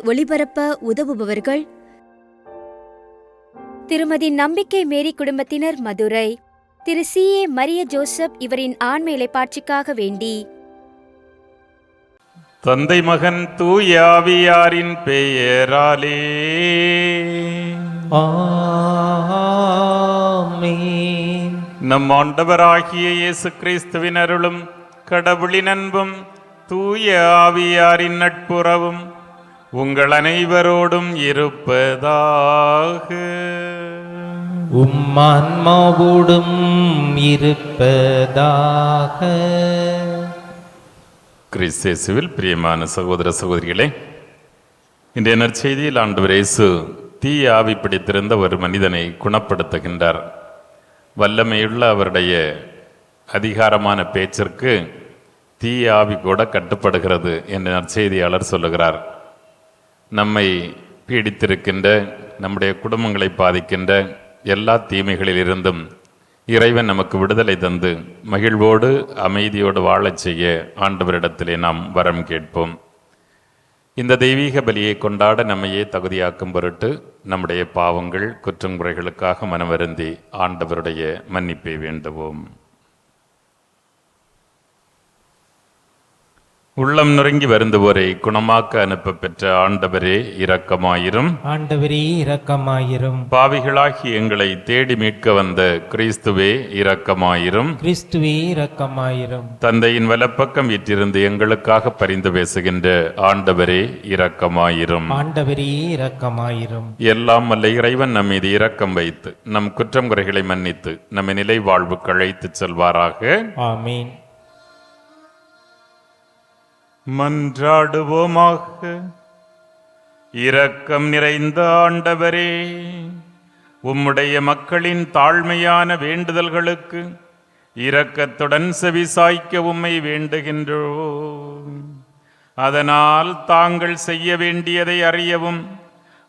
ஒளிபரப்ப உதவுபவர்கள் திருமதி நம்பிக்கை மேரி குடும்பத்தினர், மதுரை. திரு C.A. மரிய ஜோசப் இவரின் ஆன்ம இளைப்பாட்சிக்காக வேண்டி. தந்தை மகன் தூய ஆவியாரின் பெயராலே ஆமென். நம் ஆண்டவராகிய இயேசு கிறிஸ்துவின் அருளும் கடவுளின் அன்பும் தூய ஆவியாரின் நட்புறவும் உங்கள் அனைவரோடும் இருப்பதாக. உம்மான்மாவோடும் இருப்பதாக. கிறிஸ்தேசுவில் பிரியமான சகோதர சகோதரிகளே, இன்றைய நற்செய்தியில் ஆண்டவர் இயேசு தீய ஆவி பிடித்திருந்த ஒரு மனிதனை குணப்படுத்துகின்றார். வல்லமையுள்ள அவருடைய அதிகாரமான பேச்சிற்கு தீய ஆவி கூட கட்டுப்படுகிறது என்று நற்செய்தியாளர் சொல்லுகிறார். நம்மை பீடித்திருக்கின்ற, நம்முடைய குடும்பங்களை பாதிக்கின்ற எல்லா தீமைகளிலிருந்தும் இறைவன் நமக்கு விடுதலை தந்து மகிழ்வோடு அமைதியோடு வாழச் செய்ய ஆண்டவரிடத்திலே நாம் வரம் கேட்போம். இந்த தெய்வீக பலியை கொண்டாட நம்மையே தகுதியாக்கும் பொருட்டு நம்முடைய பாவங்கள் குற்றங்குறைகளுக்காக மனவருந்தி ஆண்டவருடைய மன்னிப்பை வேண்டுவோம். உள்ளம் நொறுங்கி வருந்துவோரை குணமாக்க அனுப்ப பெற்ற ஆண்டவரே இரக்கமாயிரும். ஆண்டவரே இரக்கமாயிரும். பாவிகளாகி எங்களை தேடி மீட்க வந்த கிறிஸ்துவே இரக்கமாயிரும். கிறிஸ்துவே இரக்கமாயிரும். தந்தையின் வலப்பக்கம் வீற்றிருந்து எங்களுக்காக பரிந்து பேசுகின்ற ஆண்டவரே இரக்கமாயிரும். ஆண்டவரே இரக்கமாயிரும். எல்லாம் வல்ல இறைவன் நம் மீது இரக்கம் வைத்து நம் குற்றம் குறைகளை மன்னித்து நம்மை நிலை வாழ்வுக்கு அழைத்துச் செல்வாராக. ஆமீன். மன்றாடுவோமாக. இரக்கம் நிறைந்த ஆண்டவரே, உம்முடைய மக்களின் தாழ்மையான வேண்டுதல்களுக்கு இரக்கத்துடன் செவிசாய்க்க உம்மை வேண்டுகின்றோம். அதனால் தாங்கள் செய்ய வேண்டியதை அறியவும்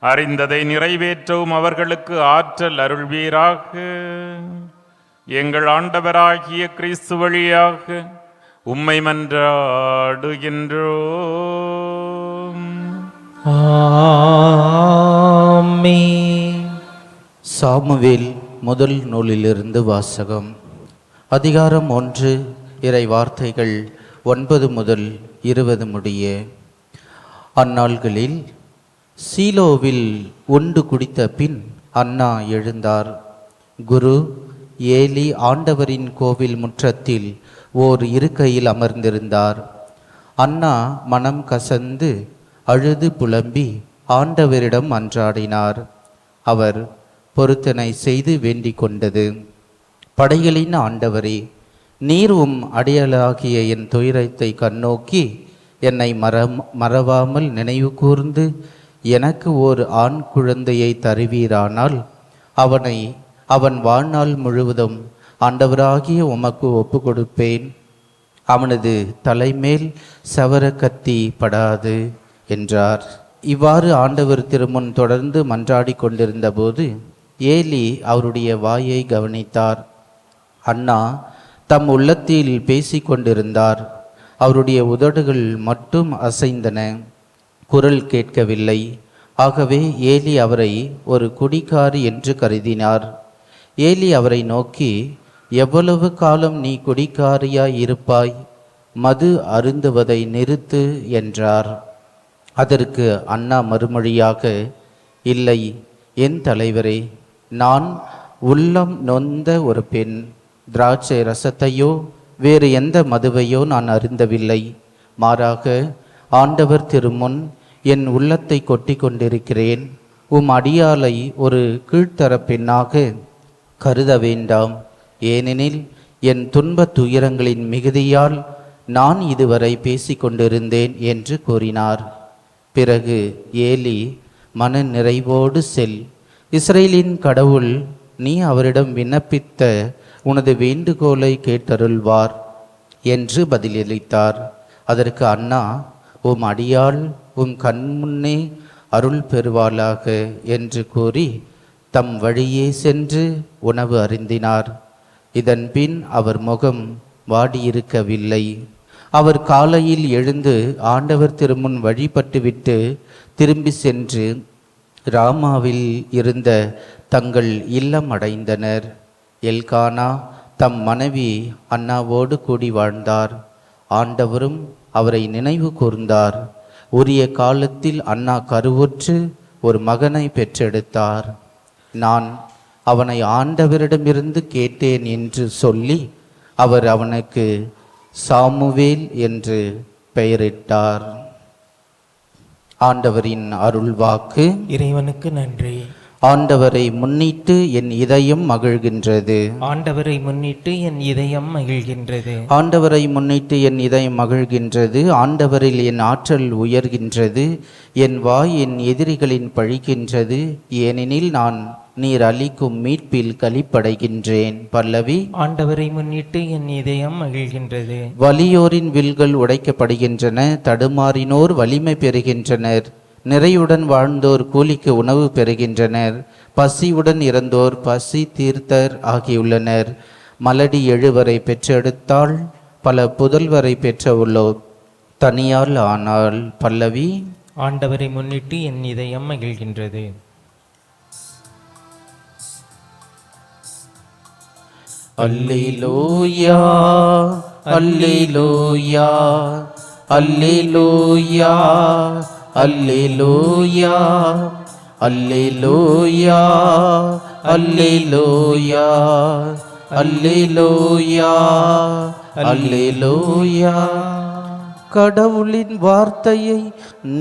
அறிந்ததை நிறைவேற்றவும் அவர்களுக்கு ஆற்றல் அருள்வீராக. எங்கள் ஆண்டவராகிய கிறிஸ்து வழியாக உம்மை மன்றாடுகின்றோம். ஆமென். சாமுவேல் முதல் நூலிலிருந்து வாசகம். அதிகாரம் 1. இறை வார்த்தைகள் 9 முதல் 20 முடிய. அந்நாள்களில் சீலோவில் உண்டு குடித்த பின் அன்னா எழுந்தார். குரு ஏலி ஆண்டவரின் கோவில் முற்றத்தில் ஓர் இருக்கையில் அமர்ந்திருந்தார். அன்னா மனம் கசந்து அழுது புலம்பி ஆண்டவரிடம் மன்றாடினார். அவர் பொருத்தனை செய்து வேண்டிக் கொண்டது: படைகளின் ஆண்டவரே, நீர் உம் அடியலாகிய என் துயரத்தை கண்ணோக்கி என்னை மறவாமல் நினைவு கூர்ந்து எனக்கு ஓர் ஆண் குழந்தையை தருவீரானால் அவன் வாழ்நாள் முழுவதும் ஆண்டவராகிய உமக்கு ஒப்பு கொடுப்பேன். அவனது தலைமேல் சவர கத்தி படாது என்றார். இவ்வாறு ஆண்டவர் திருமுன் தொடர்ந்து மன்றாடி கொண்டிருந்த போது ஏலி அவருடைய வாயை கவனித்தார். அன்னா தம் உள்ளத்தில் பேசிக்கொண்டிருந்தார். அவருடைய உதடுகள் மட்டும் அசைந்தன, குரல் கேட்கவில்லை. ஆகவே ஏலி அவரை ஒரு குடிகாரி என்று கருதினார். ஏலி அவரை நோக்கி, எவ்வளவு காலம் நீ குடிகாரியாய் இருப்பாய்? மது அருந்துவதை நிறுத்து என்றார். அதற்கு அன்னா மறுமொழியாக, இல்லை என் தலைவரே, நான் உள்ளம் நொந்த ஒரு பெண். திராட்சை ரசத்தையோ வேறு எந்த மதுவையோ நான் அருந்தவில்லை. மாறாக ஆண்டவர் திருமுன் என் உள்ளத்தை கொட்டி கொண்டிருக்கிறேன். உம் அடியாளை ஒரு கீழ்த்தர பெண்ணாக கருத வேண்டாம். ஏனெனில் என் துன்பத் துயரங்களின் மிகுதியால் நான் இதுவரை பேசிக்கொண்டிருந்தேன் என்று கூறினார். பிறகு ஏலி, மன நிறைவோடு செல். இஸ்ரேலின் கடவுள் நீ அவரிடம் விண்ணப்பித்த உனது வேண்டுகோளை கேட்டருள்வார் என்று பதிலளித்தார். அதற்கு அன்னா, உம் அடியாள் உம் கண்முன்னே அருள் பெறுவாளாக என்று கூறி தம் வழியே சென்று உணவு அருந்தினார். இதன் பின் அவர் முகம் வாடியிருக்கவில்லை. அவர் காலையில் எழுந்து ஆண்டவர் திருமுன் வழிபட்டுவிட்டு திரும்பி சென்று ராமாவில் இருந்த தங்கள் இல்லம் அடைந்தனர். எல்கானா தம் மனைவி அன்னாவோடு கூடி வாழ்ந்தார். ஆண்டவரும் அவரை நினைவு கூர்ந்தார். உரிய காலத்தில் அன்னா கருவுற்று ஒரு மகனை பெற்றெடுத்தார். நான் அவனை ஆண்டவரிடமிருந்து கேட்டேன் என்று சொல்லி அவர் அவனுக்கு சாமுவேல் என்று பெயரிட்டார். ஆண்டவரின் அருள்வாக்கு. இறைவனுக்கு நன்றி. ஆண்டவரை முன்னிட்டு என் இதயம் மகிழ்கின்றது. ஆண்டவரை முன்னிட்டு என் இதயம் மகிழ்கின்றது. ஆண்டவரை முன்னிட்டு என் இதயம் மகிழ்கின்றது. ஆண்டவரில் என் ஆற்றல் உயர்கின்றது. என் வாய் என் எதிரிகளின் பழிக்கின்றது. ஏனெனில் நான் நீர் அளிக்கும் மீட்பில் களிப்படைகின்றேன். பல்லவி. ஆண்டவரை முன்னிட்டு என் இதயம் மகிழ்கின்றது. வலியோரின் வில்கள் உடைக்கப்படுகின்றன. தடுமாறினோர் வலிமை பெறுகின்றனர். நிறையுடன் வாழ்ந்தோர் கூலிக்கு உணவு பெறுகின்றனர். பசியுடன் இறந்தோர் பசி தீர்த்தர் ஆகியுள்ளனர். மலடி எழுவரை பெற்றெடுத்தாள். பல புதல்வரை பெற்றவுள்ளோர் தனியால் ஆனால். பல்லவி. ஆண்டவரை முன்னிட்டு என் இதயம் மகிழ்கின்றது. அல்லேலூயா அல்லேலூயா அல்லேலூயா அல்லேலூயா அல்லேலூயா அல்லேலூயா அல்லேலூயா அல்லேலூயா. கடவுளின் வார்த்தையை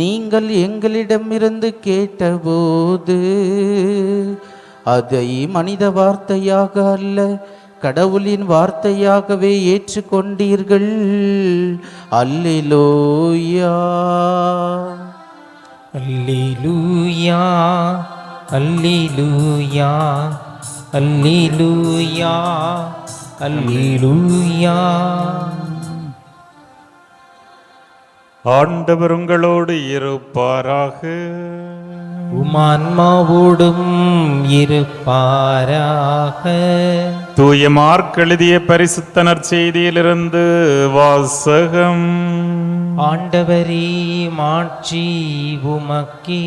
நீங்கள் எங்களிடமிருந்து கேட்டபோது அதை மனித வார்த்தையாக அல்ல, கடவுளின் வார்த்தையாகவே ஏற்றுக்கொண்டீர்கள். அல்லேலூயா அல்லேலூயா அல்லேலூயா அல்லேலூயா அல்லேலூயா. ஆண்டவர் உங்களோடு இருப்பாராக. உமான்மாவோடும் இருப்பாராக. தூய மார்க் எழுதிய பரிசுத்த நற்செய்தியிலிருந்து வாசகம். ஆண்டவரே மாட்சி உமக்கே.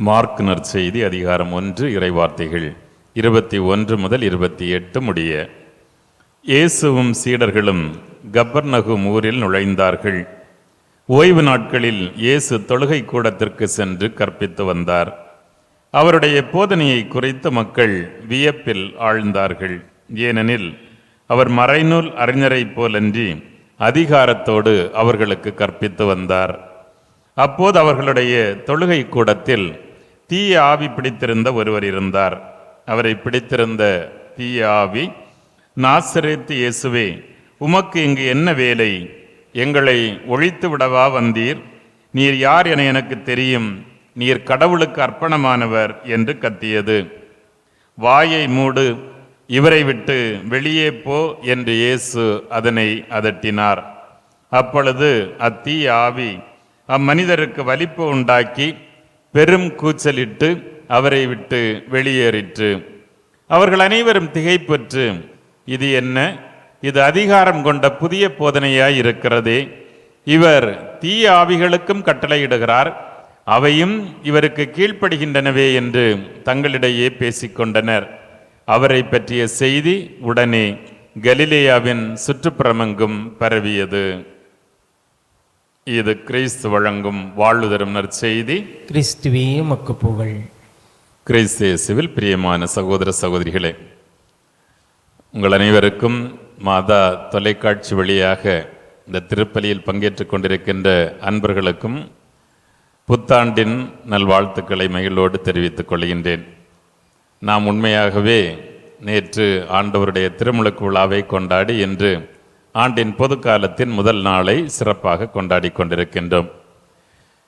மார்க் நற்செய்தி அதிகாரம் 1 இறைவார்த்தைகள் 21 முதல் 28 முடிய. இயேசுவும் சீடர்களும் கப்பர்நகும் ஊரில் நுழைந்தார்கள். ஓய்வு நாட்களில் இயேசு தொழுகை கூடத்திற்கு சென்று கற்பித்து வந்தார். அவருடைய போதனையை குறித்து மக்கள் வியப்பில் ஆழ்ந்தார்கள். ஏனெனில் அவர் மறைநூல் அறிஞரைப் போலன்றி அதிகாரத்தோடு அவர்களுக்கு கற்பித்து வந்தார். அப்போது அவர்களுடைய தொழுகை கூடத்தில் தீய ஆவி பிடித்திருந்த ஒருவர் இருந்தார். அவரை பிடித்திருந்த தீய ஆவி, நாசரேத்து இயேசுவே, உமக்கு இங்கு என்ன வேலை? எங்களை ஒழித்து விடவா வந்தீர்? நீர் யார் என எனக்கு தெரியும். நீர் கடவுளுக்கு அர்ப்பணமானவர் என்று கத்தியது. வாயை மூடு, இவரை விட்டு வெளியே போ என்று இயேசு அதனை அதட்டினார். அப்பொழுது அத்தீய ஆவி அம்மனிதருக்கு வலிப்பு உண்டாக்கி பெரும் கூச்சலிட்டு அவரை விட்டு வெளியேறிற்று. அவர்கள் அனைவரும் திகைப்புற்று, இது என்ன? இது அதிகாரம் கொண்ட புதிய போதனையாய் இருக்கிறதே. இவர் தீய ஆவிகளுக்கும் கட்டளையிடுகிறார், அவையும் இவருக்கு கீழ்ப்படுகின்றனவே என்று தங்களிடையே பேசிக்கொண்டனர். அவரை பற்றிய செய்தி உடனே கலிலேயாவின் சுற்றுப்புறமெங்கும் பரவியது. இது கிறிஸ்து வழங்கும் வாழ்வு தரும் நற்செய்தி. கிறிஸ்துவே உமக்கு புகழ். கிறிஸ்து இயேசுவில் பிரியமான சகோதர சகோதரிகளே, உங்கள் அனைவருக்கும் மாதா தொலைக்காட்சி வழியாக இந்த திருப்பலியில் பங்கேற்றுக் கொண்டிருக்கின்ற அன்பர்களுக்கும் புத்தாண்டின் நல்வாழ்த்துக்களை மகிழ்வோடு தெரிவித்துக் கொள்கின்றேன். நாம் உண்மையாகவே நேற்று ஆண்டவருடைய திருமுழுக்கு விழாவை கொண்டாடி இன்று ஆண்டின் பொது காலத்தின் முதல் நாளை சிறப்பாக கொண்டாடி கொண்டிருக்கின்றோம்.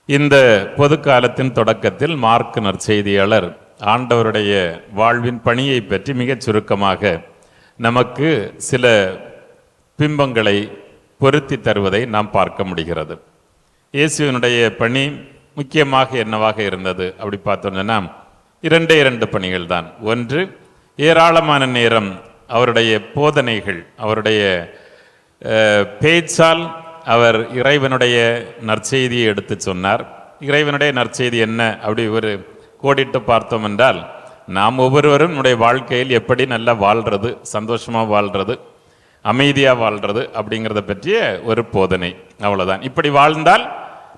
இந்த பொது காலத்தின் தொடக்கத்தில் மார்க் நற்செய்தியாளர் ஆண்டவருடைய வாழ்வின் பணியை பற்றி மிகச் சுருக்கமாக நமக்கு சில பிம்பங்களை பொருத்தி தருவதை நாம் பார்க்க முடிகிறது. இயேசுவினுடைய பணி முக்கியமாக என்னவாக இருந்தது அப்படி பார்த்தோம்னா இரண்டு பணிகள் தான். ஒன்று, ஏராளமான நேரம் அவருடைய போதனைகள், அவருடைய பேச்சால் அவர் இறைவனுடைய நற்செய்தியை எடுத்து சொன்னார். இறைவனுடைய நற்செய்தி என்ன அப்படி ஒரு கோடிட்டு பார்த்தோம் என்றால், நாம் ஒவ்வொருவரும் நம்முடைய வாழ்க்கையில் எப்படி நல்லா வாழ்கிறது, சந்தோஷமாக வாழ்கிறது, அமைதியாக வாழ்கிறது அப்படிங்கிறத பற்றிய ஒரு போதனை. அவ்வளோதான். இப்படி வாழ்ந்தால்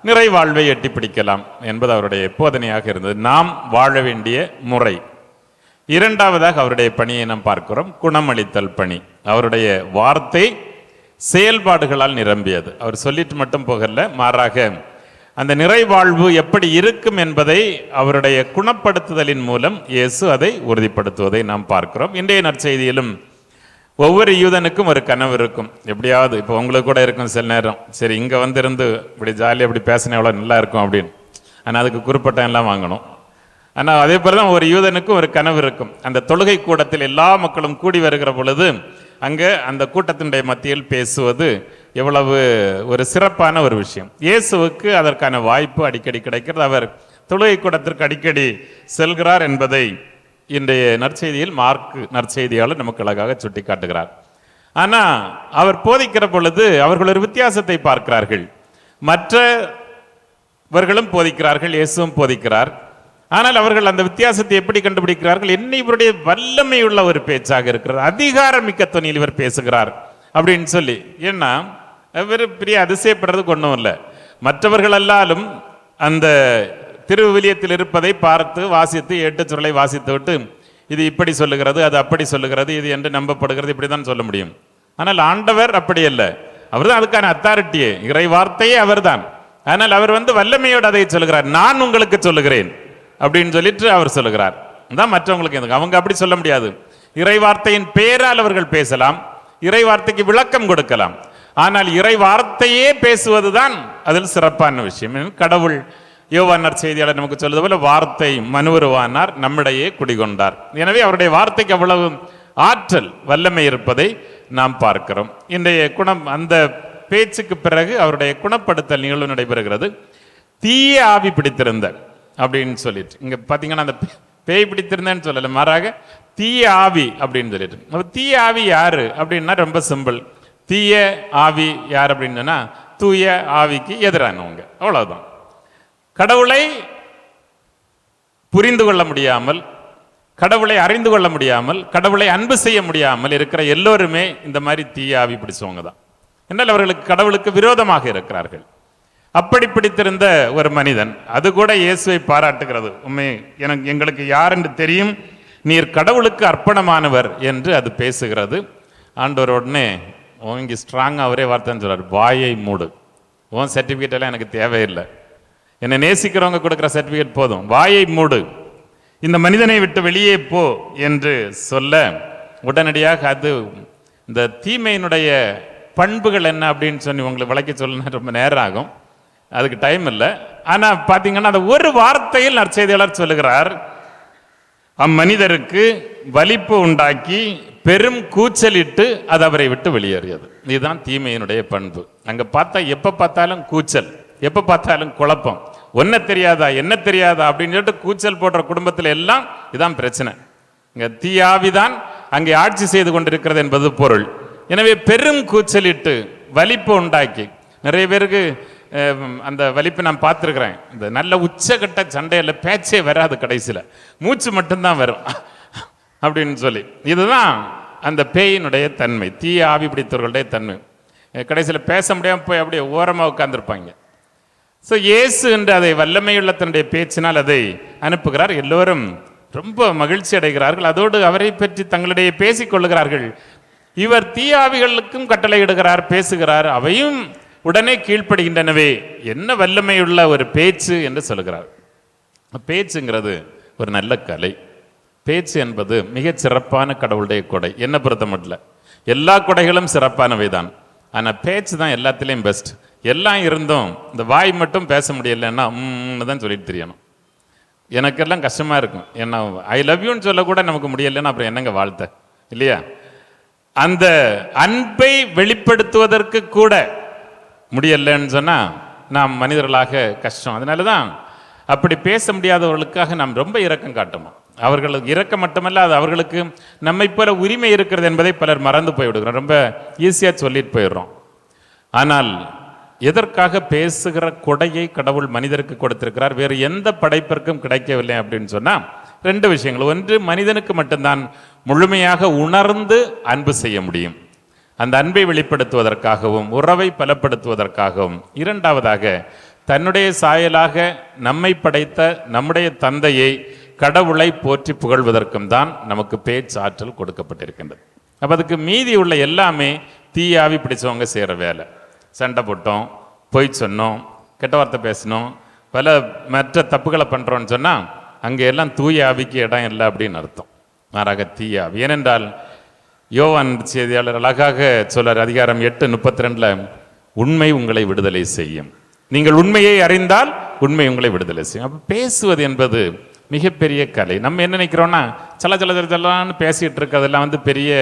நிறை வாழ்வை எட்டி பிடிக்கலாம் என்பது அவருடைய போதனையாக இருந்தது. நாம் வாழ வேண்டிய முறை. இரண்டாவதாக அவருடைய பணியை நாம் பார்க்கிறோம், குணமளித்தல் பணி. அவருடைய வார்த்தை செயல்பாடுகளால் நிரம்பியது. அவர் சொல்லிட்டு மட்டும் போகல, மாறாக அந்த நிறைவாழ்வு எப்படி இருக்கும் என்பதை அவருடைய குணப்படுத்துதலின் மூலம் இயேசு அதை உறுதிப்படுத்துவதை நாம் பார்க்கிறோம். இன்றைய நற்செய்தியிலும் ஒவ்வொரு யூதனுக்கும் ஒரு கனவு இருக்கும். எப்படியாவது இப்போ உங்களுக்கு கூட இருக்கும் சில நேரம், சரி இங்கே வந்திருந்து இப்படி ஜாலியாக இப்படி பேசினா எவ்வளோ நல்லா இருக்கும் அப்படின்னு. ஆனால் அதுக்கு குறிப்பிட்ட எல்லாம் வாங்கணும். ஆனால் அதே போல தான் ஒரு யூதனுக்கும் ஒரு கனவு இருக்கும். அந்த தொழுகை கூடத்தில் எல்லா மக்களும் கூடி வருகிற பொழுது அங்கே அந்த கூட்டத்தினுடைய மத்தியில் பேசுவது எவ்வளவு ஒரு சிறப்பான ஒரு விஷயம். இயேசுவுக்கு அதற்கான வாய்ப்பு அடிக்கடி கிடைக்கிறது. அவர் தொழுகை கூடத்திற்கு அடிக்கடி செல்கிறார் என்பதை இன்றைய நற்செய்தியில் மார்க் நற்செய்தியாளர் நமக்கு அழகாக சுட்டி காட்டுகிறார். ஆனால் அவர் போதிக்கிற பொழுது அவர்கள் ஒரு வித்தியாசத்தை பார்க்கிறார்கள். மற்றவர்களும் போதிக்கிறார்கள், இயேசுவும் போதிக்கிறார். ஆனால் அவர்கள் அந்த வித்தியாசத்தை எப்படி கண்டுபிடிக்கிறார்கள்? என்ன இவருடைய வல்லமை உள்ள ஒரு பேச்சாக இருக்கிறது, அதிகாரமிக்க தொனியில் இவர் பேசுகிறார் அப்படின்னு சொல்லி. ஏன்னா இவர் பெரிய அதிசயப்படுறதுக்கு ஒன்றும் இல்லை. மற்றவர்கள் எல்லாரும் அந்த திருவிவிலியத்தில் இருப்பதை பார்த்து வாசித்து 8 சுருளை வாசித்து விட்டு இது இப்படி சொல்லுகிறது, அது அப்படி சொல்லுகிறது, இது என்று நம்பப்படுகிறது, இப்படி தான் சொல்ல முடியும். ஆனால் ஆண்டவர் அப்படி அல்ல. அவர் தான் அதுக்கான அத்தாரிட்டியே, இறை வார்த்தையே அவர் தான். ஆனால் அவர் வல்லமையோடு அதை சொல்லுகிறார். நான் உங்களுக்கு சொல்லுகிறேன் அப்படின்னு சொல்லிட்டு அவர் சொல்லுகிறார். தான் மற்றவங்களுக்கு அவங்க அப்படி சொல்ல முடியாது. இறை வார்த்தையின் பேரால் அவர்கள் பேசலாம், இறை வார்த்தைக்கு விளக்கம் கொடுக்கலாம். ஆனால் இறை வார்த்தையே பேசுவதுதான் அதில் சிறப்பான விஷயம். கடவுள் யோவான் நற்செய்தியாளர் நமக்கு சொல்வது போல வார்த்தை மனுவுருவானார், நம்மிடையே குடிகொண்டார். எனவே அவருடைய வார்த்தைக்கு அவ்வளவு ஆற்றல் வல்லமை இருப்பதை நாம் பார்க்கிறோம். இன்றைய அந்த பேச்சுக்கு பிறகு அவருடைய குணப்படுத்தல் நிகழ்வு நடைபெறுகிறது. தீய ஆவி பிடித்திருந்த அப்படின்னு சொல்லிட்டு இங்க பாத்தீங்கன்னா அந்த பேய் பிடித்திருந்தேன்னு சொல்லல, மாறாக தீய ஆவி அப்படின்னு சொல்லிட்டு. தீய ஆவி யாரு அப்படின்னா ரொம்ப சிம்பிள். தீய ஆவி யார் அப்படின்னு சொன்னா தூய ஆவிக்கு எதிரானவங்க, அவ்வளவுதான். கடவுளை புரிந்து கொள்ள முடியாமல், கடவுளை அறிந்து கொள்ள முடியாமல், கடவுளை அன்பு செய்ய முடியாமல் இருக்கிற எல்லோருமே இந்த மாதிரி தீய ஆவி பிடிச்சவங்க தான். என்றால் அவர்களுக்கு கடவுளுக்கு விரோதமாக இருக்கிறார்கள். அப்படி பிடித்திருந்த ஒரு மனிதன், அது கூட இயேசுவை பாராட்டுகிறது. உண்மை எங்களுக்கு யார் என்று தெரியும், நீர் கடவுளுக்கு அர்ப்பணமானவர் என்று அது பேசுகிறது. ஆண்டவர் உடனே இங்கே ஸ்ட்ராங்காக அவரே வார்த்தைன்னு சொல்றார், வாயை மூடு, உன் சர்டிஃபிகேட் எல்லாம் எனக்கு தேவையில்லை, என்னை நேசிக்கிறவங்க கொடுக்குற சர்டிஃபிகேட் போதும், வாயை மூடு, இந்த மனிதனை விட்டு வெளியே போ என்று சொல்ல உடனடியாக அது இந்த தீமையினுடைய பண்புகள் என்ன அப்படின்னு சொல்லி உங்களுக்கு விளக்கி சொல்லணும்னா ரொம்ப நேரம் ஆகும், அதுக்கு டைம் இல்லை. ஆனால் பார்த்தீங்கன்னா அந்த ஒரு வார்த்தையில் நற்செய்தியாளர் சொல்லுகிறார், அம்மனிதருக்கு வலிப்பு உண்டாக்கி பெரும் கூச்சலிட்டு அது அவரை விட்டு வெளியேறியது. இதுதான் தீமையினுடைய பண்பு. அங்கே பார்த்தா எப்போ பார்த்தாலும் கூச்சல், எப்போ பார்த்தாலும் குழப்பம், ஒன்ன தெரியாதா என்ன தெரியாதா அப்படின்னு சொல்லிட்டு கூச்சல் போடுற குடும்பத்தில் எல்லாம் இதான் பிரச்சனை. இங்கே தீயாவிதான் அங்கே ஆட்சி செய்து கொண்டிருக்கிறது என்பது பொருள். எனவே பெரும் கூச்சலிட்டு வலிப்பு உண்டாக்கி, நிறைய பேருக்கு அந்த வலிப்பு நான் பார்த்துருக்குறேன். இந்த நல்ல உச்சகட்ட சண்டையில் பேச்சே வராது, கடைசியில் மூச்சு மட்டும்தான் வரும் அப்படின்னு சொல்லி. இதுதான் அந்த பேயினுடைய தன்மை, தீய ஆவி பிடித்தவர்களுடைய தன்மை. கடைசியில் பேச முடியாமல் போய் அப்படியே ஓரமாக உட்கார்ந்துருப்பாங்க. ஸோ இயேசு என்று அதை வல்லமையுள்ள தன்னுடைய பேச்சினால் அதை அனுப்புகிறார். எல்லோரும் ரொம்ப மகிழ்ச்சி அடைகிறார்கள். அதோடு அவரை பற்றி தங்களிடையே பேசிக்கொள்ளுகிறார்கள். இவர் தீயாவிகளுக்கும் கட்டளையிடுகிறார், பேசுகிறார், அவையும் உடனே கீழ்ப்படுகின்றனவே, என்ன வல்லமையுள்ள ஒரு பேச்சு என்று சொல்லுகிறார். பேச்சுங்கிறது ஒரு நல்ல கலை. பேச்சு என்பது மிகச் சிறப்பான கடவுளுடைய கொடை. என்ன பொறுத்த மட்டும் எல்லா கொடைகளும் சிறப்பானவை தான், ஆனால் பேச்சு தான் எல்லாத்திலையும் பெஸ்ட். எல்லாம் இருந்தும் இந்த வாய் மட்டும் பேச முடியலைன்னா தான் சொல்லிட்டு தெரியணும். எனக்கெல்லாம் கஷ்டமாக இருக்கும். ஏன்னா ஐ லவ் யூன்னு சொல்லக்கூட நமக்கு முடியலைன்னா அப்புறம் என்னங்க வாழ்த்த இல்லையா? அந்த அன்பை வெளிப்படுத்துவதற்கு கூட முடியலைன்னு சொன்னால் நாம் மனிதர்களாக கஷ்டம். அதனால தான் அப்படி பேச முடியாதவர்களுக்காக நாம் ரொம்ப இரக்கம் காட்டணும். அவர்களுக்கு இரக்கம் மட்டுமல்ல, அது அவர்களுக்கு நம்மை போல உரிமை இருக்கிறது என்பதை பலர் மறந்து போய்விடுகிறோம். ரொம்ப ஈஸியாக சொல்லிட்டு போயிடுறோம். ஆனால் எதற்காக பேசுகிற கொடையை கடவுள் மனிதருக்கு கொடுத்திருக்கிறார், வேறு எந்த படைப்பிற்கும் கிடைக்கவில்லை அப்படின்னு சொன்னா 2 விஷயங்கள். ஒன்று, மனிதனுக்கு மட்டும்தான் முழுமையாக உணர்ந்து அன்பு செய்ய முடியும், அந்த அன்பை வெளிப்படுத்துவதற்காகவும் உறவை பலப்படுத்துவதற்காகவும். இரண்டாவதாக, தன்னுடைய சாயலாக நம்மை படைத்த நம்முடைய தந்தையை, கடவுளை போற்றி புகழ்வதற்கும் தான் நமக்கு பேச்சாற்றல் கொடுக்கப்பட்டிருக்கின்றது. அப்போ அதுக்கு மீதி உள்ள எல்லாமே தீயாவி பிடிச்சவங்க செய்கிற வேலை. சண்டை போட்டோம், பொய் சொன்னோம், கெட்ட வார்த்தை பேசினோம், பல மற்ற தப்புகளை பண்ணுறோன்னு சொன்னால் அங்கே எல்லாம் தூய ஆவிக்கு இடம் இல்லை அப்படின்னு அர்த்தம். மாறாக தீய ஆவி. ஏனென்றால் யோவான் செய்தியாளர் அழகாக சொல்றார், அதிகாரம் 8:32, உண்மை உங்களை விடுதலை செய்யும், நீங்கள் உண்மையை அறிந்தால் உண்மை உங்களை விடுதலை செய்யும். அப்போ பேசுவது என்பது மிகப்பெரிய கலை. நம்ம என்ன நினைக்கிறோன்னா சலன்னு பேசிகிட்டு இருக்கிறதெல்லாம் பெரிய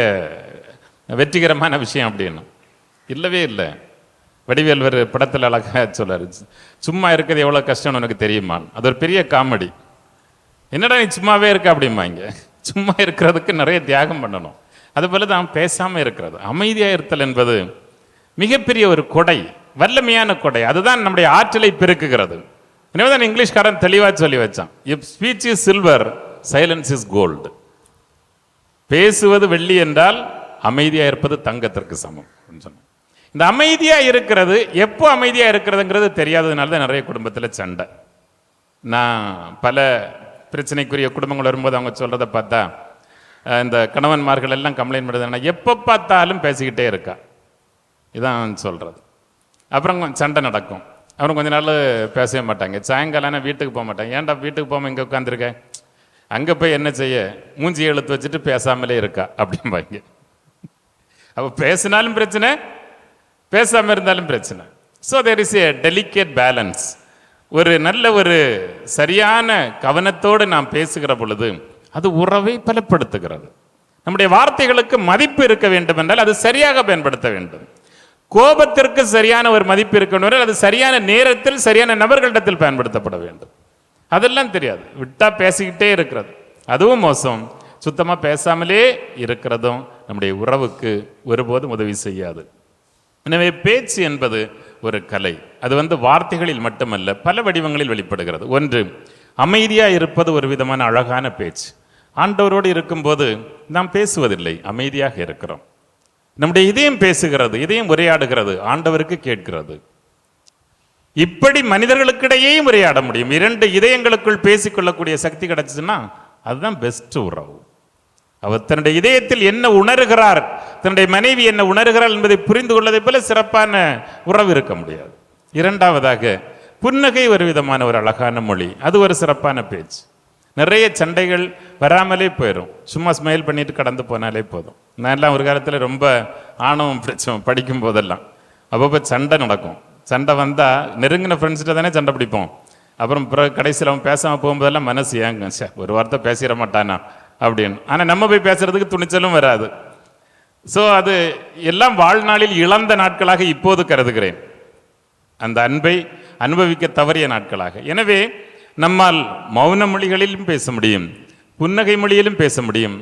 வெற்றிகரமான விஷயம் அப்படின்னு இல்லவே இல்லை. வடிவேல் ஒரு படத்தில் அழகாக சொல்றாரு, சும்மா இருக்கிறது எவ்வளோ கஷ்டம்னு உனக்கு தெரியுமா? அது ஒரு பெரிய காமெடி. என்னடா நீ சும்மாவே இருக்க அப்படிம்பாங்க. சும்மா இருக்கிறதுக்கு நிறைய தியாகம் பண்ணணும். அதுபோல தான் பேசாமல் இருக்கிறது, அமைதியாக இருத்தல் என்பது மிகப்பெரிய ஒரு கொடை, வல்லமையான கொடை. அதுதான் நம்முடைய ஆற்றலை பெருக்குகிறது. எனவே தான் இங்கிலீஷ்காரன் தெளிவாக சொல்லி வச்சான், if speech is silver, silence is gold. பேசுவது வெள்ளி என்றால் அமைதியாக இருப்பது தங்கத்திற்கு சமம் சொன்னான். இந்த அமைதியாக இருக்கிறது, எப்போ அமைதியாக இருக்கிறதுங்கிறது தெரியாததுனால தான் நிறைய குடும்பத்தில் சண்டை. நான் பல பிரச்சனைக்குரிய குடும்பங்கள் வரும்போது அவங்க சொல்கிறத பார்த்தா, இந்த கணவன்மார்கள் எல்லாம் கம்ப்ளைண்ட் பண்ணுறதுன்னா எப்போ பார்த்தாலும் பேசிக்கிட்டே இருக்கா, இதான் சொல்கிறது. அப்புறம் சண்டை நடக்கும், அப்புறம் கொஞ்ச நாள் பேசவே மாட்டாங்க. சாயங்காலம் வீட்டுக்கு போக மாட்டாங்க. ஏன்டா வீட்டுக்கு போகாமல் இங்கே உட்காந்துருக்கேன், அங்கே போய் என்ன செய்ய, மூஞ்சி எழுத்து வச்சுட்டு பேசாமலே இருக்கா அப்படிம்பாங்க. அப்போ பேசினாலும் பிரச்சனை, பேசாமல் இருந்தாலும் பிரச்சனை. So there is a delicate balance. ஒரு நல்ல ஒரு சரியான கவனத்தோடு நாம் பேசுகிற பொழுது அது உறவை பலப்படுத்துகிறது. நம்முடைய வார்த்தைகளுக்கு மதிப்பு இருக்க வேண்டும் என்றால் அது சரியாக பயன்படுத்த வேண்டும். கோபத்திற்கு சரியான ஒரு மதிப்பு இருக்க வேண்டும், அது சரியான நேரத்தில் சரியான நபர்களிடத்தில் பயன்படுத்தப்பட வேண்டும். அதெல்லாம் தெரியாது, விட்டா பேசிக்கிட்டே இருக்கிறது, அதுவும் மோசம். சுத்தமாக பேசாமலே இருக்கிறதும் நம்முடைய உறவுக்கு ஒருபோதும் உதவி செய்யாது. எனவே பேச்சு என்பது ஒரு கலை. அது வார்த்தைகளில் மட்டுமல்ல, பல வடிவங்களில் வெளிப்படுகிறது. ஒன்று, அமைதியாக இருப்பது ஒரு விதமான அழகான பேச்சு. ஆண்டவரோடு இருக்கும்போது நாம் பேசுவதில்லை, அமைதியாக இருக்கிறோம். நம்முடைய இதயம் பேசுகிறது, இதயம் உரையாடுகிறது, ஆண்டவருக்கு கேட்கிறது. இப்படி மனிதர்களுக்கிடையேயும் உரையாட முடியும். 2 இதயங்களுக்குள் பேசிக்கொள்ளக்கூடிய சக்தி கிடைச்சுன்னா அதுதான் பெஸ்ட் உறவு. அவர் தன்னுடைய இதயத்தில் என்ன உணர்கிறார், தன்னுடைய மனைவி என்ன உணர்கிறார் என்பதை புரிந்து கொள்வதை போல சிறப்பான உறவு இருக்க முடியாது. இரண்டாவதாக, புன்னகை ஒரு விதமான ஒரு அழகான மொழி, அது ஒரு சிறப்பான பேச்சு. நிறைய சண்டைகள் வராமலே போயிடும், சும்மா ஸ்மைல் பண்ணிட்டு கடந்து போனாலே போதும். நான் எல்லாம் ஒரு காலத்தில் ரொம்ப ஆணவம் பிடிச்சோம் படிக்கும் போதெல்லாம். அப்பப்போ சண்டை நடக்கும். சண்டை வந்தால் நெருங்கின ஃப்ரெண்ட்ஸ்கிட்ட தானே சண்டை பிடிப்போம். அப்புறம் பிறகு கடைசியில் அவன் பேசாமல் போகும்போதெல்லாம் மனசு ஏங்க, ஒரு வார்த்தை பேசிட மாட்டானா அப்படின்னு. ஆனால் நம்ம போய் பேசுறதுக்கு துணிச்சலும் வராது. ஸோ அது எல்லாம் வாழ்நாளில் இழந்த நாட்களாக இப்போது கருதுகிறேன், அந்த அன்பை அனுபவிக்க தவறிய நாட்களாக. எனவே நம்மால் மௌன மொழிகளிலும் பேச முடியும், புன்னகை மொழியிலும் பேச முடியும்,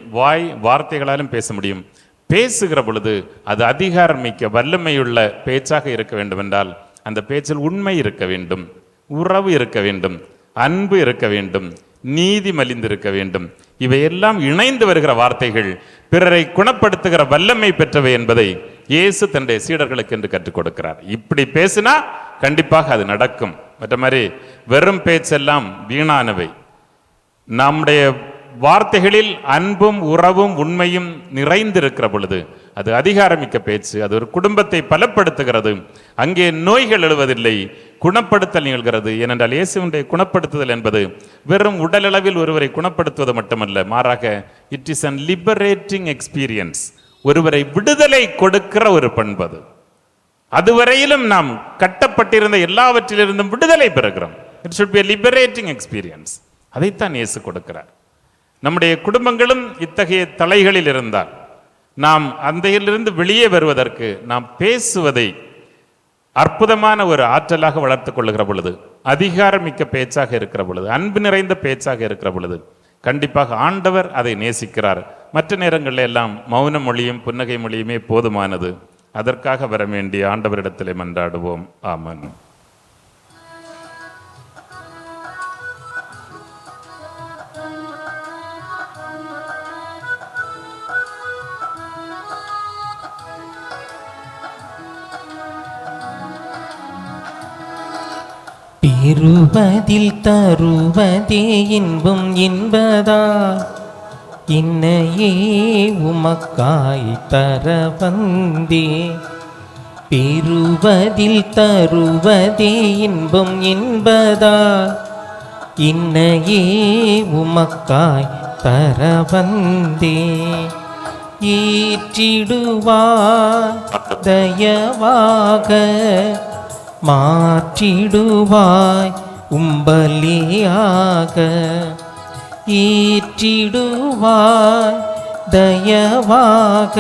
வார்த்தைகளாலும் பேச முடியும். பேசுகிற பொழுது அது அதிகாரமிக்க வல்லமையுள்ள பேச்சாக இருக்க வேண்டும் என்றால் அந்த பேச்சில் உண்மை இருக்க வேண்டும், உறவு இருக்க வேண்டும், அன்பு இருக்க வேண்டும், நீதி மலிந்திருக்க வேண்டும். இவையெல்லாம் இணைந்து வருகிற வார்த்தைகள் பிறரை குணப்படுத்துகிற வல்லமை பெற்றவை என்பதை இயேசு தன்னுடைய சீடர்களுக்கு என்று கற்றுக் கொடுக்கிறார். இப்படி பேசினா கண்டிப்பாக அது நடக்கும். மற்ற மாதிரி வெறும் பேச்செல்லாம் வீணானவை. நம்முடைய வார்த்தைகளில் அன்பும் உறவும் உண்மையும் நிறைந்திருக்கிற பொழுது அது அதிகாரமிக்க பேச்சு, அது ஒரு குடும்பத்தை பலப்படுத்துகிறது. அங்கே நோய்கள் எழுவதில்லை, குணப்படுத்தல் நிகழ்கிறது. ஏனென்றால் இயேசுவினுடைய குணப்படுத்துதல் என்பது வெறும் உடலளவில் ஒருவரை குணப்படுத்துவது மட்டுமல்ல, மாறாக it is an liberating experience. ஒருவரை விடுதலை கொடுக்கிற ஒரு பண்பது. அதுவரையிலும் நாம் கட்டப்பட்டிருந்த எல்லாவற்றிலிருந்தும் விடுதலை பெறுகிறோம். It should be a liberating experience. அதைத்தான் இயேசு கொடுக்கிறார். நம்முடைய குடும்பங்களும் இத்தகைய தலைகளில் இருந்தால் நாம் அந்தையிலிருந்து வெளியே வருவதற்கு நாம் பேசுவதை அற்புதமான ஒரு ஆற்றலாக வளர்த்து கொள்ளுகிற பொழுது, அதிகாரமிக்க பேச்சாக இருக்கிற பொழுது, அன்பு நிறைந்த பேச்சாக இருக்கிற பொழுது கண்டிப்பாக ஆண்டவர் அதை நேசிக்கிறார். மற்ற நேரங்களில் எல்லாம் மௌன மொழியும் புன்னகை மொழியுமே போதுமானது. அதற்காக வர வேண்டிய ஆண்டவரிடத்திலே மன்றாடுவோம். ஆமென். பெறுவதில் தருவதே இன்பம் என்பதா இன்னையே உமக்காய் தர வந்தே. பெறுவதில் தருவதே இன்பம் என்பதா இன்னையே உமக்காய் தர வந்தே. ஏற்றிடுவார் தயவாக மாற்றிடுவாய் உம்பலியாக. ஏற்றிடுவாய் தயவாக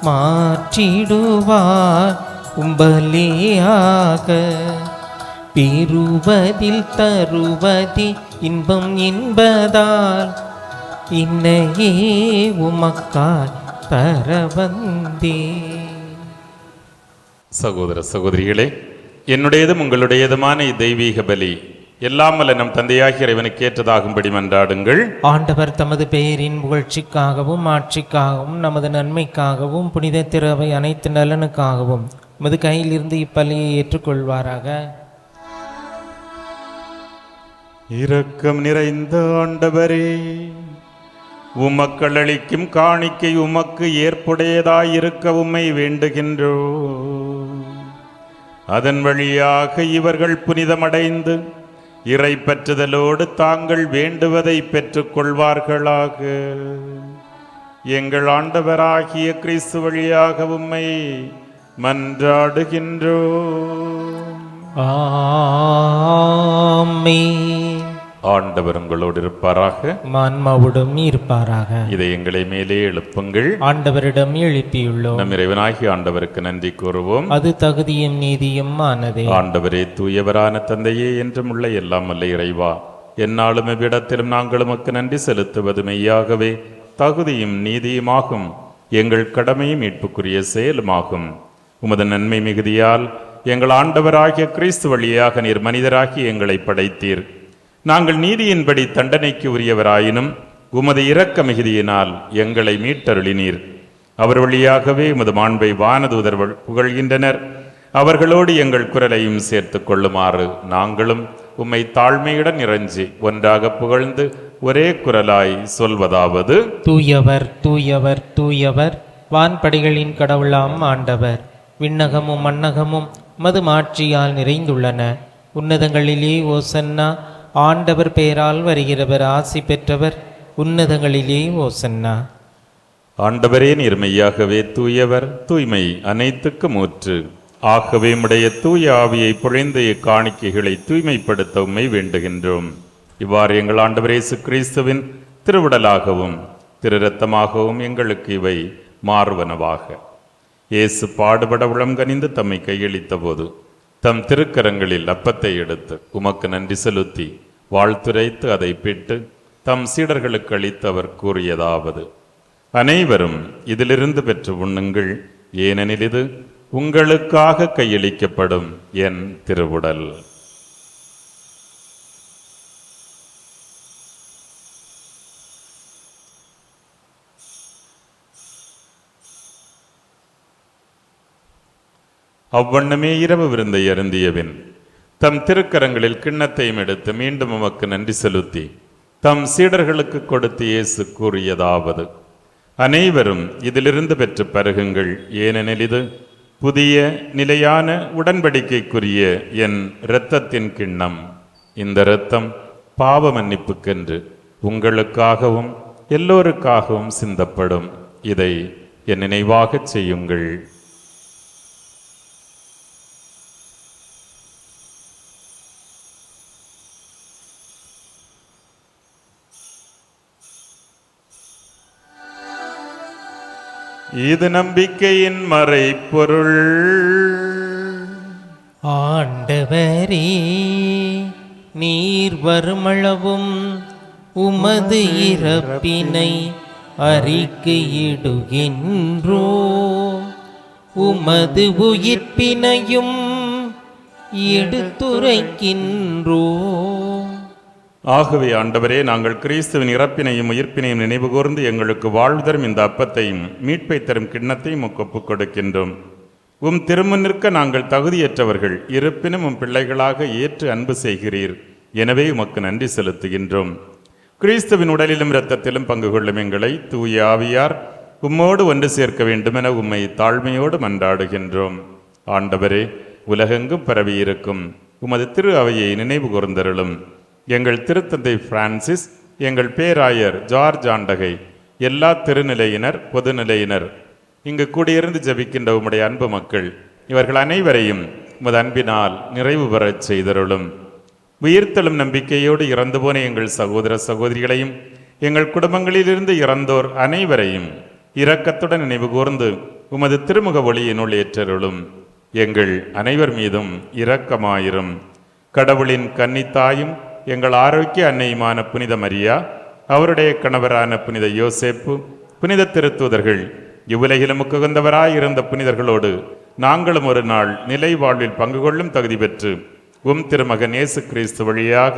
மாற்றிடுவாய் உம்பலியாக. பெறுவதில் தருவதி இன்பம் என்பதால் இன்னையே உமக்காய் தர வந்தே. சகோதர சகோதரிகளே, என்னுடையதும் உங்களுடையதுமான தெய்வீக பலி எல்லாம் வல்ல நம் தந்தையாகிய இறைவனுக்கு ஏற்றதாகும்படி மன்றாடுங்கள். ஆண்டவர் தமது பெயரின் புகழ்ச்சிக்காகவும் ஆட்சிக்காகவும் நமது நன்மைக்காகவும் புனித திறவை அனைத்து நலனுக்காகவும் உமது கையிலிருந்து இப்பலியை ஏற்றுக்கொள்வாராக. இரக்கம் நிறைந்த ஆண்டவரே, உமக்கள் அளிக்கும் காணிக்கை உமக்கு ஏற்புடையதாயிருக்க உம்மை வேண்டுகின்றோ. அதன் வழியாக இவர்கள் புனிதமடைந்து இறை பற்றுதலோடு தாங்கள் வேண்டுவதை பெற்றுக் கொள்வார்களாக. எங்கள் ஆண்டவராகிய கிறிஸ்து வழியாக உம்மை மன்றாடுகின்றோ. ஆமென். ஆண்டவர் உங்களோடு இருப்பாராக, ஆன்மாவுடன் இருப்பாராக. இதை எங்களை மேலே எழுப்புங்கள். ஆண்டவரிடம் எழுப்பியுள்ளோம். நம் இறைவனாகிய ஆண்டவருக்கு நன்றி கூறுவோம். அது தகுதியும் நீதியும் ஆனதே. ஆண்டவரே, தூயவரான தந்தையே, என்றும் உள்ள எல்லாம் வல்ல இறைவா, எந்நாளும் இவ்விடத்திலும் நாங்கள் உமக்கு நன்றி செலுத்துவது மெய்யாகவே தகுதியும் நீதியுமாகும். எங்கள் கடமையும் மீட்புக்குரிய செயலுமாகும். உமது நன்மை மிகுதியால் எங்கள் ஆண்டவராகிய கிறிஸ்து வழியாக நீர் மனிதராகி எங்களை படைத்தீர். நாங்கள் நீதியின்படி தண்டனைக்கு உரியவராயினும் உமது இரக்க மிகுதியினால் எங்களை மீட்டருளினீர். அவர் வழியாகவே உமது மாண்பை வானதூதர் புகழ்கின்றனர். அவர்களோடு எங்கள் குரலையும் சேர்த்து கொள்ளுமாறு நாங்களும் உம்மை தாழ்மையுடன் இறைஞ்சி ஒன்றாக புகழ்ந்து ஒரே குரலாய் சொல்வதாவது: தூயவர் தூயவர் தூயவர், வான்படைகளின் கடவுளாம் ஆண்டவர். விண்ணகமும் மண்ணகமும் மது மாட்சியால் நிறைந்துள்ளன. உன்னதங்களிலே ஓசன்னா. ஆண்டவர் பெயரால் வருகிறவர் ஆசி பெற்றவர். உன்னதங்களிலே ஓசன்னா. ஆண்டவரே, நீர் மெய்யாகவே தூயவர், தூய்மை அனைத்துக்கும் ஊற்று. ஆகவே உம்முடைய தூய ஆவியை பொழிந்து இக்காணிக்கைகளை தூய்மைப்படுத்த உம்மை வேண்டுகின்றோம். இவ்வாறு எங்கள் ஆண்டவர் இயேசு கிறிஸ்துவின் திருவுடலாகவும் திரு இரத்தமாகவும் எங்களுக்கு இவை மாறுவனவாக. இயேசு பாடுபட உளம்கனிந்து தம்மை கையளித்த போது தம் திருக்கரங்களில் அப்பத்தை எடுத்து உமக்கு நன்றி செலுத்தி வாழ்த்துரைத்து அதை பிட்டு தம் சீடர்களுக்கு அளித்து அவர் கூறியதாவது: அனைவரும் இதிலிருந்து பெற்று உண்ணுங்கள், ஏனெனில் இது உங்களுக்காக கையளிக்கப்படும் என் திருவுடல். அவ்வண்ணமே இரவு விருந்தை அருந்தியபின் தம் திருக்கரங்களில் கிண்ணத்தையும் எடுத்து மீண்டும் உமக்கு நன்றி செலுத்தி தம் சீடர்களுக்கு கொடுத்து இயேசு கூறியதாவது: அனைவரும் இதிலிருந்து பெற்று பருகுங்கள், ஏனெனில் இது புதிய நிலையான உடன்படிக்கைக்குரிய என் இரத்தத்தின் கிண்ணம். இந்த இரத்தம் பாவ மன்னிப்புக்கென்று உங்களுக்காகவும் எல்லோருக்காகவும் சிந்தப்படும். இதை என் நினைவாகச் செய்யுங்கள். இது நம்பிக்கையின் மறைப்பொருள். ஆண்டவரே, நீர் வருமளவும் உமது இறப்பினை அறிக்கையிடுகின்றோ. உமது உயிர்ப்பினையும் எடுத்துரைக்கின்றோம். ஆகவே ஆண்டவரே, நாங்கள் கிறிஸ்துவின் இறப்பினையும் உயிர்ப்பினையும் நினைவு கூர்ந்து எங்களுக்கு வாழ்வு தரும் இந்த அப்பத்தையும் மீட்பை தரும் கிண்ணத்தையும் ஒப்புக் கொடுக்கின்றோம். உம் திருமுன்னிற்க நாங்கள் தகுதியற்றவர்கள், இருப்பினும் உம் பிள்ளைகளாக ஏற்று அன்பு செய்கிறீர். எனவே உமக்கு நன்றி செலுத்துகின்றோம். கிறிஸ்துவின் உடலிலும் இரத்தத்திலும் பங்கு கொள்ளும் எங்களை தூய ஆவியார் உம்மோடு ஒன்று சேர்க்க வேண்டுமென உம்மை தாழ்மையோடு மன்றாடுகின்றோம். ஆண்டவரே, உலகெங்கும் பரவியிருக்கும் உமது திரு அவையை நினைவு கூர்ந்தருளும். எங்கள் திருத்தந்தை பிரான்சிஸ், எங்கள் பேராயர் ஜார்ஜ் ஆண்டகை, எல்லா திருநிலையினர், பொதுநிலையினர், இங்கு கூடியிருந்து ஜெபிக்கின்ற உம்முடைய அன்பு மக்கள், இவர்கள் அனைவரையும் உமது அன்பினால் நிறைவு பெறச் செய்தருளும். உயிர்த்தெழும் நம்பிக்கையோடு இறந்து போன எங்கள் சகோதர சகோதரிகளையும் எங்கள் குடும்பங்களிலிருந்து இறந்தோர் அனைவரையும் இரக்கத்துடன் நினைவு கூர்ந்து உமது திருமுக ஒளியினுள் ஏற்றருளும். எங்கள் அனைவர் மீதும் இரக்கமாயிரும். கடவுளின் கன்னித்தாயும் எங்கள் ஆரோக்கிய அன்னையுமான புனித மரியா, அவருடைய கணவரான புனித யோசேப்பு, புனித திருத்தூதர்கள், இவ்வுலகிலும் உகந்தவராயிருந்த புனிதர்களோடு நாங்களும் ஒரு நாள் நிலை வாழ்வில் பங்கு கொள்ளும் தகுதி பெற்று உம் திருமகன் இயேசு கிறிஸ்து வழியாக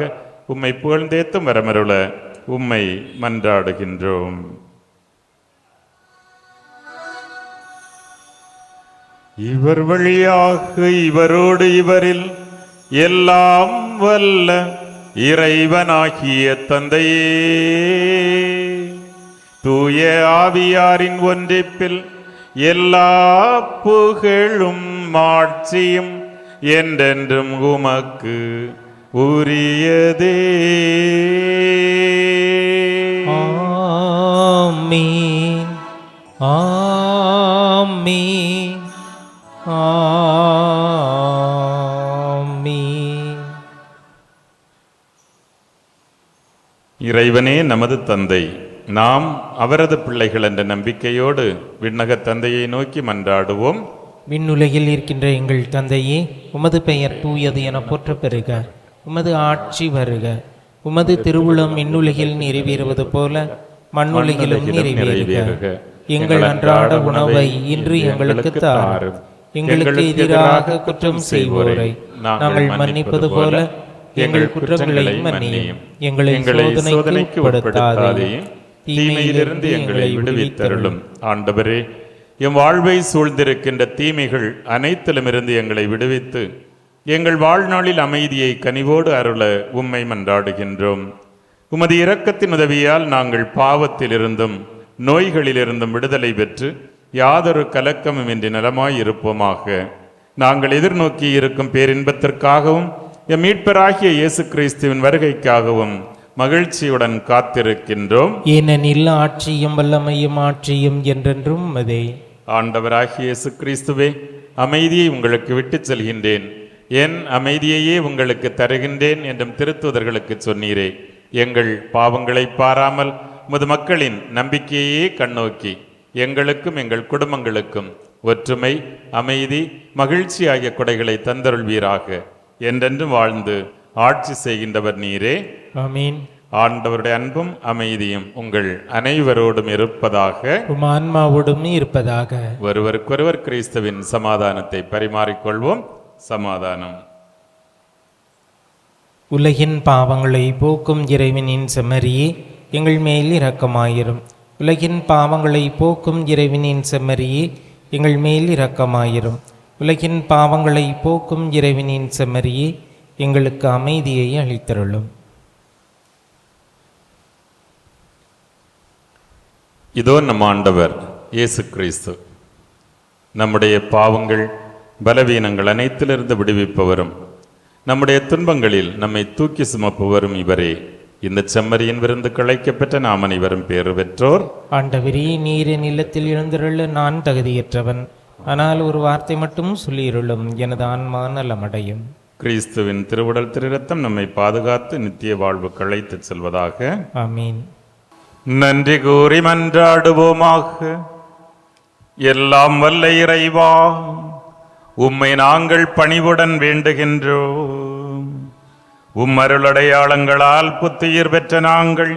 உம்மை புகழ்ந்தேத்தும் வரமருள உம்மை மன்றாடுகின்றோம். இவர் வழியாக, இவரோடு, இவரில் எல்லாம் வல்ல இறைவனாகிய தந்தையே, தூய ஆவியாரின் ஒன்றிப்பில் எல்லா புகழும் மாட்சியும் என்றென்றும் உமக்கு உரியதே. ஆமீன், ஆமீன், ஆமீன். இறைவனே நமது தந்தை, நாம் அவரது பிள்ளைகள் என்ற நம்பிக்கையோடு விண்ணக தந்தையை நோக்கி மன்றாடுவோம். விண்ணுலகில் இருக்கின்ற எங்கள் தந்தையே, உமது பெயர் தூயது என போற்றப் பெறுக. உமது ஆட்சி வருக. உமது திருவுளம் விண்ணுலகில் நிறைவேறுவது போல மண்ணுலகிலும் நிறைவேறுக. எங்கள் அன்றாட உணவை இன்று எங்களுக்கு தாரும். எங்களுக்கு எதிராக குற்றம் செய்வோரை நாங்கள் மன்னிப்பது போல எங்கள் குற்றங்களை மன்னியும். எங்களை சோதனைக்கு உட்படுத்தாதேயும், தீமையிலிருந்து எங்களை விடுவித்தருளும். ஆண்டவரே, எம் வாழ்வை சூழ்ந்திருக்கின்ற தீமைகள் அனைத்திலுமிருந்து எங்களை விடுவித்து எங்கள் வாழ்நாளில் அமைதியை கனிவோடு அருள உம்மை மன்றாடுகின்றோம். உமது இரக்கத்தின் உதவியால் நாங்கள் பாவத்திலிருந்தும் நோய்களிலிருந்தும் விடுதலை பெற்று யாதொரு கலக்கமுமின்றி நலமாயிருப்போமாக. நாங்கள் எதிர்நோக்கி இருக்கும் பேரின்பத்திற்காகவும் எம் மீட்பராகிய இயேசு கிறிஸ்துவின் வருகைக்காகவும் மகிழ்ச்சியுடன் காத்திருக்கின்றோம். ஏனெனில் ஆட்சியும் வல்லமையும் ஆட்சியும் என்றென்றும் அதே. ஆண்டவராகிய இயேசு கிறிஸ்துவே, அமைதியை உங்களுக்கு விட்டுச் செல்கின்றேன், என் அமைதியையே உங்களுக்கு தருகின்றேன் என்றும் திருத்தூதர்களுக்கு சொன்னீரே. எங்கள் பாவங்களை பாராமல் உமது மக்களின் நம்பிக்கையே கண்ணோக்கி எங்களுக்கும் எங்கள் குடும்பங்களுக்கும் ஒற்றுமை, அமைதி, மகிழ்ச்சி ஆகிய கொடைகளை தந்தருள்வீராக. என்றென்றும் வாழ்ந்து ஆட்சி செய்கின்றவர் நீரே. ஆமீன். ஆண்டவருடைய அன்பும் அமைதியும் உங்கள் அனைவரோடும் இருப்பதாக, உம் ஆன்மாவோடும் இருப்பதாக. ஒருவருக்கொருவர் கிறிஸ்துவின் சமாதானத்தை பரிமாறிக்கொள்வோம். சமாதானம். உலகின் பாவங்களை போக்கும் இறைவனின் செம்மறியே, எங்கள் மேல் இரக்கமாயிரும். உலகின் பாவங்களை போக்கும் இறைவனின் செம்மறியே, எங்கள் மேல் இரக்கமாயிரும். உலகின் பாவங்களை போக்கும் இறைவனின் செம்மறியே, எங்களுக்கு அமைதியை அளித்தருளும். இதோ நம் ஆண்டவர் இயேசு கிறிஸ்து நம்முடைய பாவங்கள், பலவீனங்கள் அனைத்திலிருந்து விடுவிப்பவரும் நம்முடைய துன்பங்களில் நம்மை தூக்கி சுமப்பவரும் இவரே. இந்த செம்மறியின் விருந்து களைக்கப்பெற்ற நாம் அனைவரும் பேறு பெற்றோர். ஆண்டவரே, நீர் என் இல்லத்தில் எழுந்தருள நான் தகுதியற்றவன். ஆனால் ஒரு வார்த்தை மட்டும் சொல்லியிருளும், எனது ஆன்மா நலமடையும். கிறிஸ்துவின் திருவுடல் திருரத்தம் நம்மை பாதுகாத்து நித்திய வாழ்வு களைத்து செல்வதாக. ஆமீன். நன்றி கூறி மன்றாடுவோமாக. எல்லாம் வல்ல இறைவா, உம்மை நாங்கள் பணிவுடன் வேண்டுகின்றோம். உம் அருளடையாளங்களால் புத்துயிர் பெற்ற நாங்கள்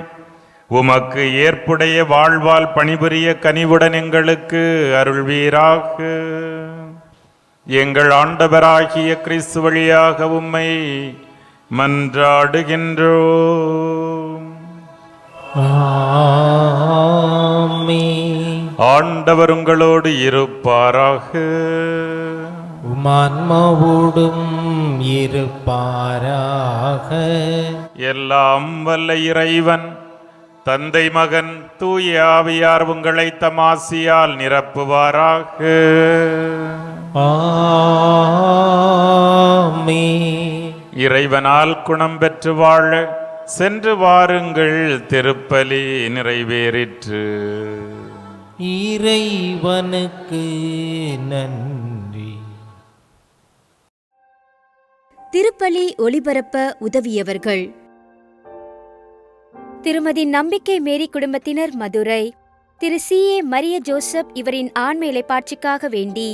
உமக்கு ஏற்புடைய வாழ்வால் பணிபுரிய கனிவுடன் எங்களுக்கு அருள்வீராக. எங்கள் ஆண்டவராகிய கிறிஸ்து வழியாக உம்மை மன்றாடுகின்றோம். ஆமென். ஆண்டவர் உங்களோடு இருப்பாராக. உமான்மாவோடும் இருப்பாராக. எல்லாம் வல்ல இறைவன் தந்தை மகன் தூய ஆவியார் உங்களை தமாசியால் நிரப்புவாராக. ஆமென். இறைவனால் குணம் பெற்று வாழ சென்று வாருங்கள். திருப்பலி நிறைவேறிற்று. இறைவனுக்கு நன்றி. திருப்பலி ஒளிபரப்ப உதவியவர்கள்: திருமதி நம்பிக்கை மேரி குடும்பத்தினர், மதுரை. திரு சி. ஏ. மரிய ஜோசப் இவரின் ஆண்மை இளைப்பாட்சிக்காக வேண்டி